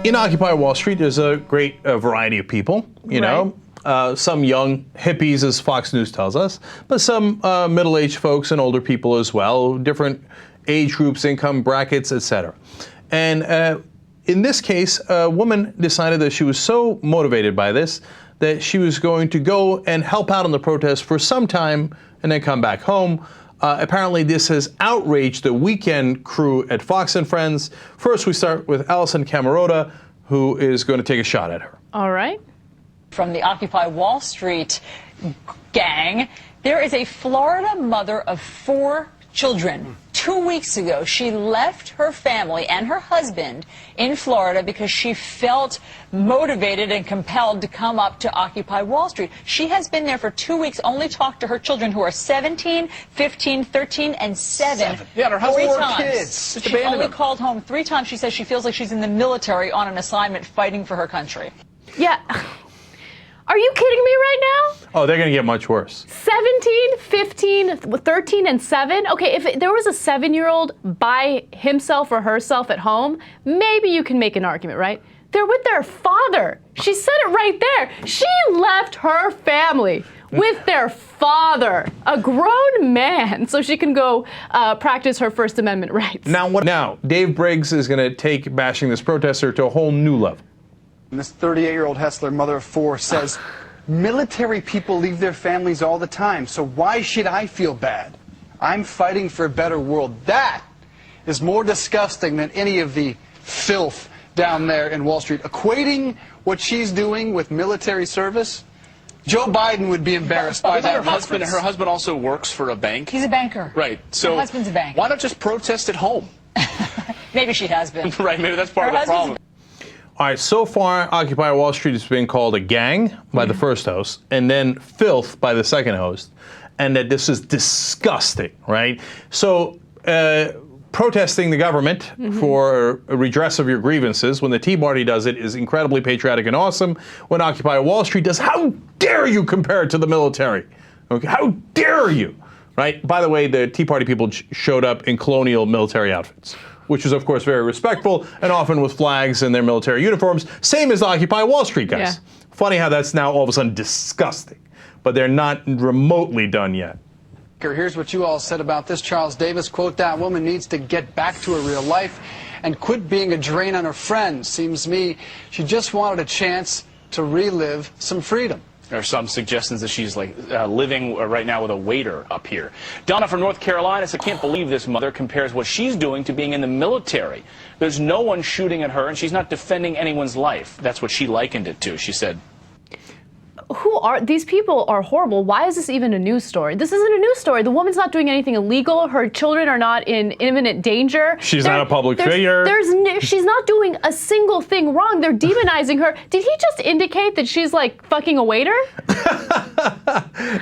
In Occupy Wall Street, there's a great variety of people, you know. Some young hippies, as Fox News tells us, but some middle-aged folks and older people as well, different age groups, income brackets, etc. And in this case, a woman decided that she was so motivated by this that she was going to go and help out on the protest for some time and then come back home. Apparently, this has outraged the weekend crew at Fox and Friends. First, we start with Alison Camerota, who is going to take a shot at her. All right. From the Occupy Wall Street gang, there is a Florida mother of 4 children. 2 weeks ago, she left her family and her husband in Florida because she felt motivated and compelled to come up to Occupy Wall Street. She has been there for 2 weeks, only talked to her children who are 17, 15, 13, and 7. Yeah, her husband 3 4 times. kids. She only called home 3 times. She says she feels like she's in the military on an assignment fighting for her country. Yeah. Are you kidding me right now? Oh, they're going to get much worse. 17, 15, 13, and 7? Okay, if there was a 7-year-old by himself or herself at home, maybe you can make an argument, right? They're with their father. She said it right there. She left her family with their father, a grown man, so she can go practice her First Amendment rights. Now, Dave Briggs is going to take bashing this protester to a whole new level. This 38-year-old Hessler, mother of 4, says, military people leave their families all the time, so why should I feel bad? I'm fighting for a better world. That is more disgusting than any of the filth down there in Wall Street. Equating what she's doing with military service, Joe Biden would be embarrassed by that. Her husband also works for a bank. He's a banker. Right. So her husband's a banker. Why not just protest at home? Maybe she has been. Right, maybe that's part of the problem. All right, so far, Occupy Wall Street has been called a gang by the first host, and then filth by the second host, and that this is disgusting, right? So, protesting the government for a redress of your grievances, when the Tea Party does it, is incredibly patriotic and awesome. When Occupy Wall Street does, how dare you compare it to the military? Okay, how dare you? Right? By the way, the Tea Party people showed up in colonial military outfits, which is, of course, very respectful, and often with flags and their military uniforms, same as the Occupy Wall Street guys. Yeah. Funny how that's now all of a sudden disgusting, but they're not remotely done yet. Here's what you all said about this, Charles Davis. Quote, that woman needs to get back to her real life and quit being a drain on her friends. Seems to me she just wanted a chance to relive some freedom. There are some suggestions that she's living right now with a waiter up here. Donna from North Carolina said, can't believe this mother compares what she's doing to being in the military. There's no one shooting at her, and she's not defending anyone's life. That's what she likened it to, she said. Who are these people? Are horrible. Why is this even a news story? This isn't a news story. The woman's not doing anything illegal. Her children are not in imminent danger. She's not a public figure. She's not doing a single thing wrong. They're demonizing her. Did he just indicate that she's like fucking a waiter?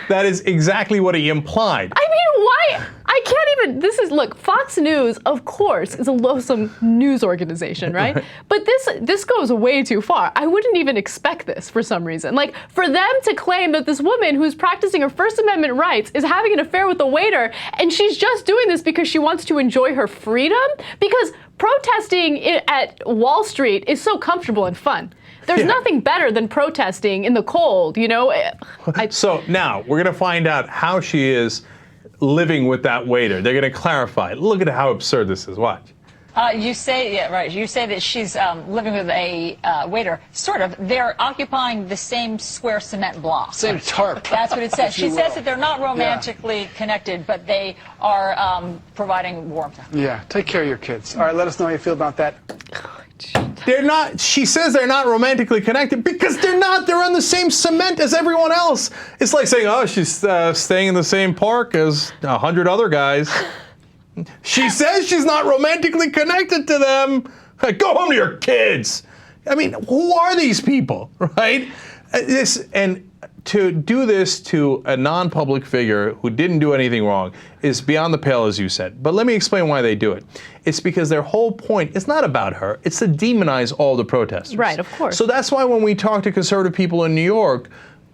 That is exactly what he implied. I mean, why? I can't even, look, Fox News, of course, is a loathsome news organization, right? But this goes way too far. I wouldn't even expect this for some reason. Like, for them to claim that this woman who's practicing her First Amendment rights is having an affair with a waiter, and she's just doing this because she wants to enjoy her freedom? Because protesting at Wall Street is so comfortable and fun. There's nothing better than protesting in the cold, you know? So now, we're going to find out how she is living with that waiter. They're going to clarify. Look at how absurd this is. Watch. You say, yeah, right. You say that she's living with a waiter. Sort of. They're occupying the same square cement block. Same tarp. That's what it says. She says that they're not romantically connected, but they are providing warmth. Yeah. Take care of your kids. All right. Let us know how you feel about that. They're not, she says they're not romantically connected because they're not. They're on the same cement as everyone else. It's like saying, oh, she's staying in the same park as 100 other guys. She says she's not romantically connected to them. Go home to your kids. I mean, who are these people, right? And to do this to a non-public figure who didn't do anything wrong is beyond the pale, as you said. But let me explain why they do it. It's because their whole point is not about her. It's to demonize all the protesters. Right, of course. So that's why when we talk to conservative people in New York,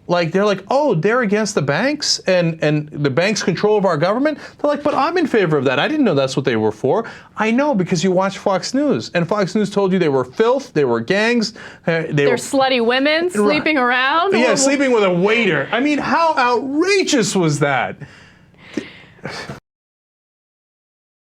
Like they're like, oh, they're against the banks and the banks' control of our government. They're like, but I'm in favor of that. I didn't know that's what they were for. I know because you watch Fox News, and Fox News told you they were filth, they were gangs, They're slutty women sleeping around. Yeah, sleeping with a waiter. I mean, how outrageous was that?